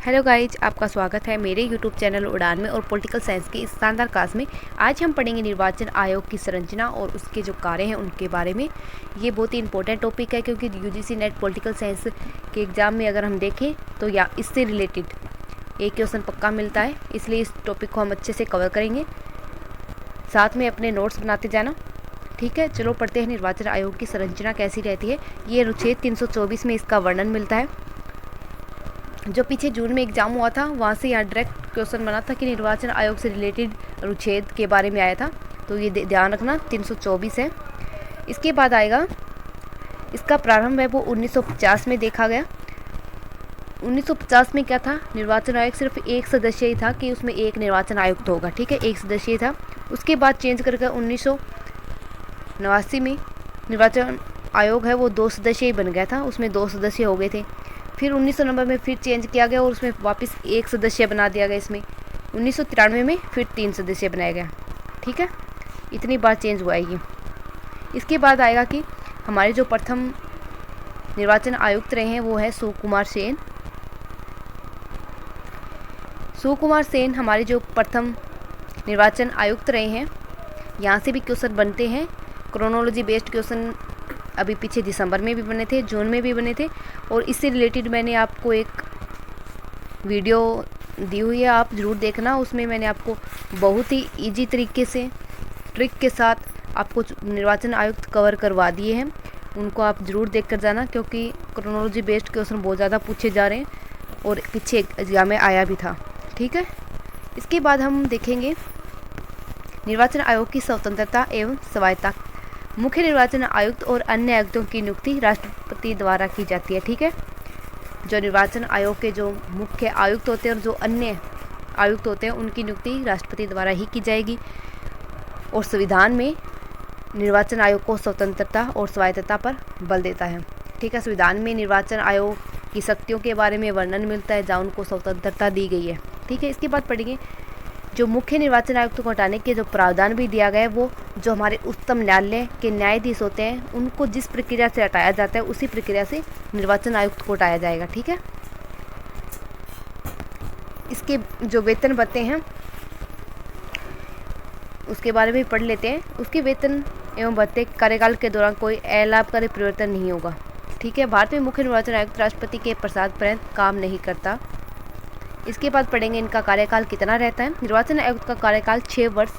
Hello guys, आपका स्वागत है मेरे यूट्यूब चैनल उड़ान में और पॉलिटिकल साइंस की इस शानदार क्लास में। आज हम पढ़ेंगे निर्वाचन आयोग की संरचना और उसके जो कार्य हैं उनके बारे में। ये बहुत ही इंपॉर्टेंट टॉपिक है क्योंकि यूजीसी नेट पॉलिटिकल साइंस के एग्ज़ाम में अगर हम देखें तो या इससे रिलेटेड एक क्वेश्चन पक्का मिलता है, इसलिए इस टॉपिक को हम अच्छे से कवर करेंगे। साथ में अपने नोट्स बनाते जाना, ठीक है। चलो पढ़ते हैं निर्वाचन आयोग की संरचना कैसी रहती है। ये अनुच्छेद 324 में इसका वर्णन मिलता है। जो पीछे जून में एग्जाम हुआ था वहाँ से यहाँ डायरेक्ट क्वेश्चन बना था कि निर्वाचन आयोग से रिलेटेड अनुच्छेद के बारे में आया था, तो ये ध्यान रखना 324 है। इसके बाद आएगा इसका प्रारंभ है वो 1950 में देखा गया। 1950 में क्या था, निर्वाचन आयोग सिर्फ एक सदस्य ही था कि उसमें एक निर्वाचन आयुक्त होगा, ठीक है, एक सदस्य था। उसके बाद चेंज करके 1989 में निर्वाचन आयोग है वो 2 सदस्य ही बन गया था, उसमें 2 सदस्य हो गए थे। फिर 1990 में फिर चेंज किया गया और उसमें वापस एक सदस्य बना दिया गया। इसमें 1993 में फिर 3 सदस्य बनाया गया, ठीक है। इतनी बार चेंज हुआ है ये। इसके बाद आएगा कि हमारे जो प्रथम निर्वाचन आयुक्त रहे हैं वो है सुकुमार सेन। सुकुमार सेन हमारे जो प्रथम निर्वाचन आयुक्त रहे हैं। यहाँ से भी क्वेश्चन बनते हैं, क्रोनोलॉजी बेस्ड क्वेश्चन अभी पीछे दिसंबर में भी बने थे, जून में भी बने थे। और इससे रिलेटेड मैंने आपको एक वीडियो दी हुई है, आप ज़रूर देखना। उसमें मैंने आपको बहुत ही इजी तरीके से ट्रिक के साथ आपको निर्वाचन आयुक्त कवर करवा दिए हैं, उनको आप ज़रूर देख कर जाना क्योंकि क्रोनोलॉजी बेस्ड क्वेश्चन बहुत ज़्यादा पूछे जा रहे हैं और पीछे एग्जाम में आया भी था, ठीक है। इसके बाद हम देखेंगे निर्वाचन आयोग की स्वतंत्रता एवं स्वायत्तता। मुख्य निर्वाचन आयुक्त और अन्य आयुक्तों की नियुक्ति राष्ट्रपति द्वारा की जाती है, ठीक है। जो निर्वाचन आयोग के जो मुख्य आयुक्त होते हैं और जो अन्य आयुक्त होते हैं उनकी नियुक्ति राष्ट्रपति द्वारा ही की जाएगी। और संविधान में निर्वाचन आयोग को स्वतंत्रता और स्वायत्तता पर बल देता है, ठीक है। संविधान में निर्वाचन आयोग की शक्तियों के बारे में वर्णन मिलता है जहाँ उनको स्वतंत्रता दी गई है, ठीक है। इसके बाद पढ़ेंगे जो मुख्य निर्वाचन आयुक्त को हटाने के जो प्रावधान भी दिया गया है, वो जो हमारे उच्चतम न्यायालय के न्यायाधीश होते हैं उनको जिस प्रक्रिया से हटाया जाता है उसी प्रक्रिया से निर्वाचन आयुक्त को हटाया जाएगा, ठीक है। इसके जो वेतन भत्ते हैं उसके बारे में पढ़ लेते हैं। उसके वेतन एवं भत्ते कार्यकाल के दौरान कोई अलाभकारी परिवर्तन नहीं होगा, ठीक है। भारत में मुख्य निर्वाचन आयुक्त राष्ट्रपति के प्रसाद पर्यंत काम नहीं करता। इसके बाद पढ़ेंगे इनका कार्यकाल कितना रहता है। निर्वाचन आयुक्त का कार्यकाल 6 वर्ष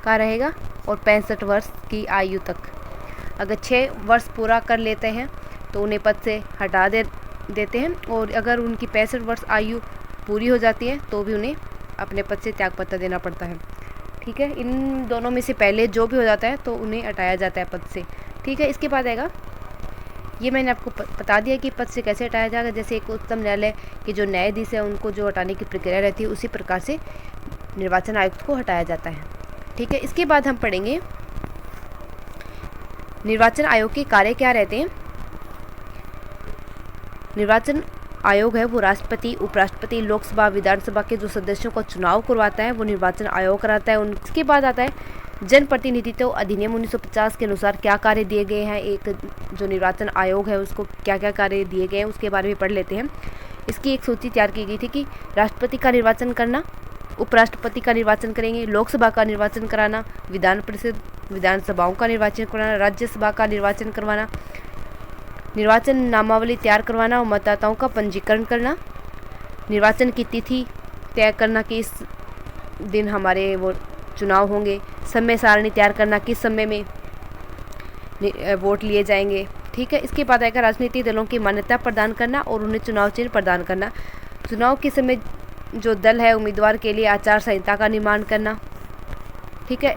का रहेगा और 65 वर्ष की आयु तक। अगर 6 वर्ष पूरा कर लेते हैं तो उन्हें पद से हटा देते हैं और अगर उनकी 65 वर्ष आयु पूरी हो जाती है तो भी उन्हें अपने पद से त्यागपत्र देना पड़ता है, ठीक है। इन दोनों में से पहले जो भी हो जाता है तो उन्हें हटाया जाता है पद से, ठीक है। इसके बाद आएगा, ये मैंने आपको बता दिया कि पद से कैसे हटाया जाएगा। जैसे एक उच्चतम न्यायालय के जो न्यायाधीश है उनको जो हटाने की प्रक्रिया रहती है उसी प्रकार से निर्वाचन आयुक्त को हटाया जाता है, ठीक है। इसके बाद हम पढ़ेंगे निर्वाचन आयोग के कार्य क्या रहते हैं। निर्वाचन आयोग है वो राष्ट्रपति, उपराष्ट्रपति, लोकसभा, विधानसभा के जो सदस्यों का चुनाव करवाता है वो निर्वाचन आयोग कराता है। उसके बाद आता है जनप्रतिनिधित्व अधिनियम 1950 के अनुसार क्या कार्य दिए गए हैं। एक जो निर्वाचन आयोग है उसको क्या क्या कार्य दिए गए हैं उसके बारे में पढ़ लेते हैं। इसकी एक सूची तैयार की गई थी कि राष्ट्रपति का निर्वाचन करना, उपराष्ट्रपति का निर्वाचन करेंगे, लोकसभा का निर्वाचन कराना, विधान परिषद विधानसभाओं का निर्वाचन करवाना, राज्यसभा का निर्वाचन करवाना, निर्वाचन नामावली तैयार करवाना और मतदाताओं का पंजीकरण करना, निर्वाचन की तिथि तय करना कि इस दिन हमारे वो चुनाव होंगे, समय सारणी तैयार करना किस समय में वोट लिए जाएंगे, ठीक है। इसके बाद आएगा राजनीतिक दलों की मान्यता प्रदान करना और उन्हें चुनाव चिन्ह प्रदान करना। चुनाव के समय जो दल है उम्मीदवार के लिए आचार संहिता का निर्माण करना, ठीक है।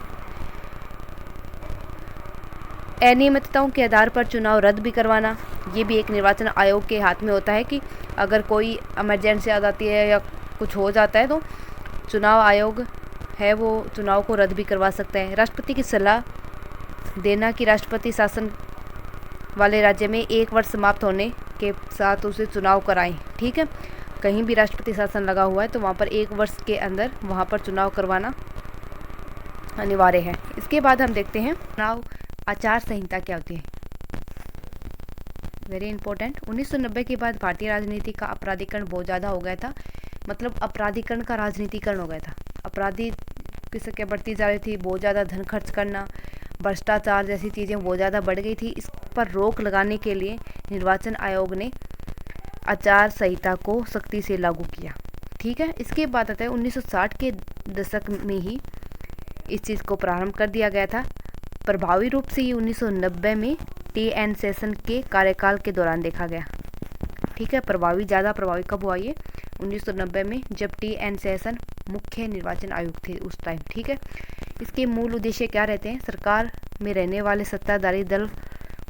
अनियमितताओं के आधार पर चुनाव रद्द भी करवाना, ये भी एक निर्वाचन आयोग के हाथ में होता है कि अगर कोई इमरजेंसी आ जाती है या कुछ हो जाता है तो चुनाव आयोग है वो चुनाव को रद्द भी करवा सकता है। राष्ट्रपति की सलाह देना कि राष्ट्रपति शासन वाले राज्य में 1 वर्ष समाप्त होने के साथ उसे चुनाव कराएं, ठीक है। कहीं भी राष्ट्रपति शासन लगा हुआ है तो वहाँ पर 1 वर्ष के अंदर वहाँ पर चुनाव करवाना अनिवार्य है। इसके बाद हम देखते हैं चुनाव आचार संहिता क्या होती है। Very important. 1990 के बाद भारतीय राजनीति का अपराधीकरण बहुत ज़्यादा हो गया था, मतलब अपराधीकरण का राजनीतिकरण हो गया था। अपराधी की संख्या बढ़ती जा रही थी, बहुत ज़्यादा धन खर्च करना, भ्रष्टाचार जैसी चीज़ें बहुत ज़्यादा बढ़ गई थी। इस पर रोक लगाने के लिए निर्वाचन आयोग ने आचार संहिता को सख्ती से लागू किया। ठीक है, इसके बाद आता है 1960 के दशक में ही इस चीज़ को प्रारंभ कर दिया गया था। प्रभावी रूप से ये 1990 में टी.एन. शेषन के कार्यकाल के दौरान देखा गया। ठीक है, ज़्यादा प्रभावी कब हुआ ये? 1990 में, जब टी.एन. शेषन मुख्य निर्वाचन आयुक्त थे उस टाइम। ठीक है, इसके मूल उद्देश्य क्या रहते हैं? सरकार में रहने वाले सत्ताधारी दल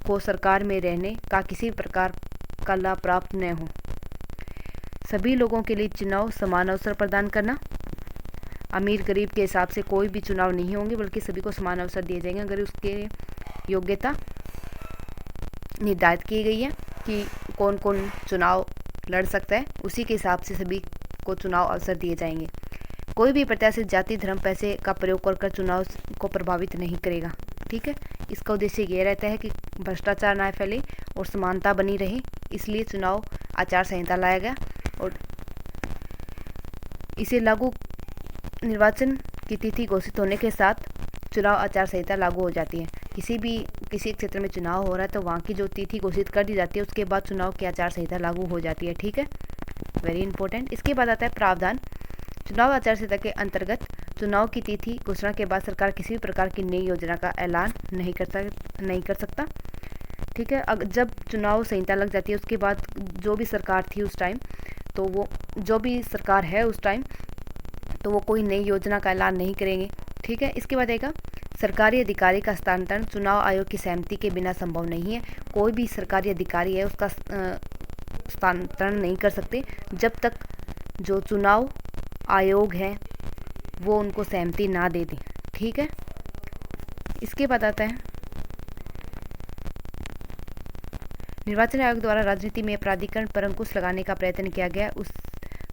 को सरकार में रहने का किसी प्रकार का लाभ प्राप्त न हो, सभी लोगों के लिए चुनाव समान अवसर प्रदान करना, अमीर गरीब के हिसाब से कोई भी चुनाव नहीं होंगे बल्कि सभी को समान अवसर दिए जाएंगे। अगर उसके योग्यता निर्धारित की गई है कि कौन कौन चुनाव लड़ सकता है, उसी के हिसाब से सभी को चुनाव अवसर दिए जाएंगे। कोई भी प्रत्याशी जाति धर्म पैसे का प्रयोग कर चुनाव को प्रभावित नहीं करेगा। ठीक है, इसका उद्देश्य ये रहता है कि भ्रष्टाचार ना फैले और समानता बनी रहे, इसलिए चुनाव आचार संहिता लाया गया। और इसे लागू निर्वाचन की तिथि घोषित होने के साथ चुनाव आचार संहिता लागू हो जाती है। किसी क्षेत्र में चुनाव हो रहा है तो वहाँ की जो तिथि घोषित कर दी जाती है, उसके बाद चुनाव की आचार संहिता लागू हो जाती है। ठीक है, वेरी इंपॉर्टेंट। इसके बाद आता है प्रावधान। चुनाव आचार संहिता के अंतर्गत चुनाव की तिथि घोषणा के बाद सरकार किसी भी प्रकार की नई योजना का ऐलान नहीं कर सकता। ठीक है, जब चुनाव संहिता लग जाती है उसके बाद जो भी सरकार थी उस टाइम, तो वो जो भी सरकार है उस टाइम, तो वो कोई नई योजना का ऐलान नहीं करेंगे। ठीक है, इसके बाद आएगा सरकारी अधिकारी का हस्तांतरण चुनाव आयोग की सहमति के बिना संभव नहीं है। कोई भी सरकारी अधिकारी है उसका हस्तांतरण नहीं कर सकते जब तक जो चुनाव आयोग है वो उनको सहमति ना दे दें। ठीक है, इसके बाद आता है निर्वाचन आयोग द्वारा राजनीति में अपराधीकरण पर अंकुश लगाने का प्रयत्न किया गया।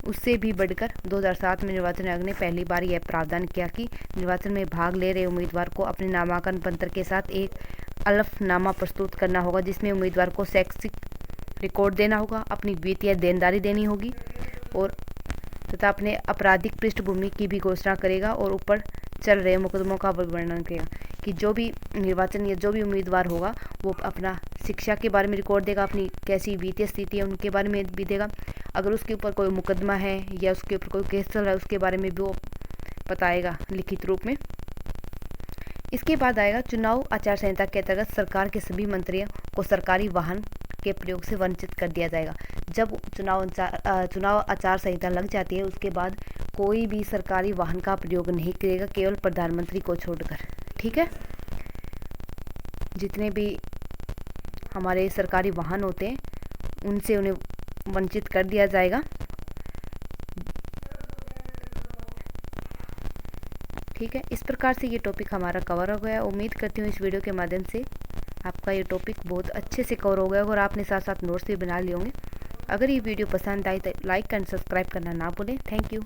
उससे भी बढ़कर 2007 में निर्वाचन आयोग ने पहली बार यह प्रावधान किया कि निर्वाचन में भाग ले रहे उम्मीदवार को अपने नामांकन पत्र के साथ एक हलफनामा प्रस्तुत करना होगा, जिसमें उम्मीदवार को शैक्षिक रिकॉर्ड देना होगा, अपनी वित्तीय देनदारी देनी होगी और तथा अपने आपराधिक पृष्ठभूमि की भी घोषणा करेगा और ऊपर चल रहे मुकदमों का वर्णन करेगा कि जो भी निर्वाचन या जो भी उम्मीदवार होगा वो अपना शिक्षा के बारे में रिकॉर्ड देगा, अपनी कैसी वित्तीय स्थिति है उनके बारे में भी देगा। अगर उसके ऊपर कोई मुकदमा है या उसके ऊपर कोई केस चल रहा है उसके बारे में भी वो बताएगा लिखित रूप में। इसके बाद आएगा चुनाव आचार संहिता के अंतर्गत सरकार के सभी मंत्रियों को सरकारी वाहन के प्रयोग से वंचित कर दिया जाएगा। जब चुनाव आचार संहिता लग जाती है उसके बाद कोई भी सरकारी वाहन का प्रयोग नहीं करेगा, केवल प्रधानमंत्री को छोड़कर। ठीक है, जितने भी हमारे सरकारी वाहन होते हैं उनसे उन्हें वंचित कर दिया जाएगा। ठीक है, इस प्रकार से ये टॉपिक हमारा कवर हो गया। उम्मीद करती हूँ इस वीडियो के माध्यम से आपका ये टॉपिक बहुत अच्छे से कवर हो गया और आपने साथ साथ नोट्स भी बना लिए होंगे। अगर ये वीडियो पसंद आई तो लाइक एंड सब्सक्राइब करना ना भूलें। Thank you.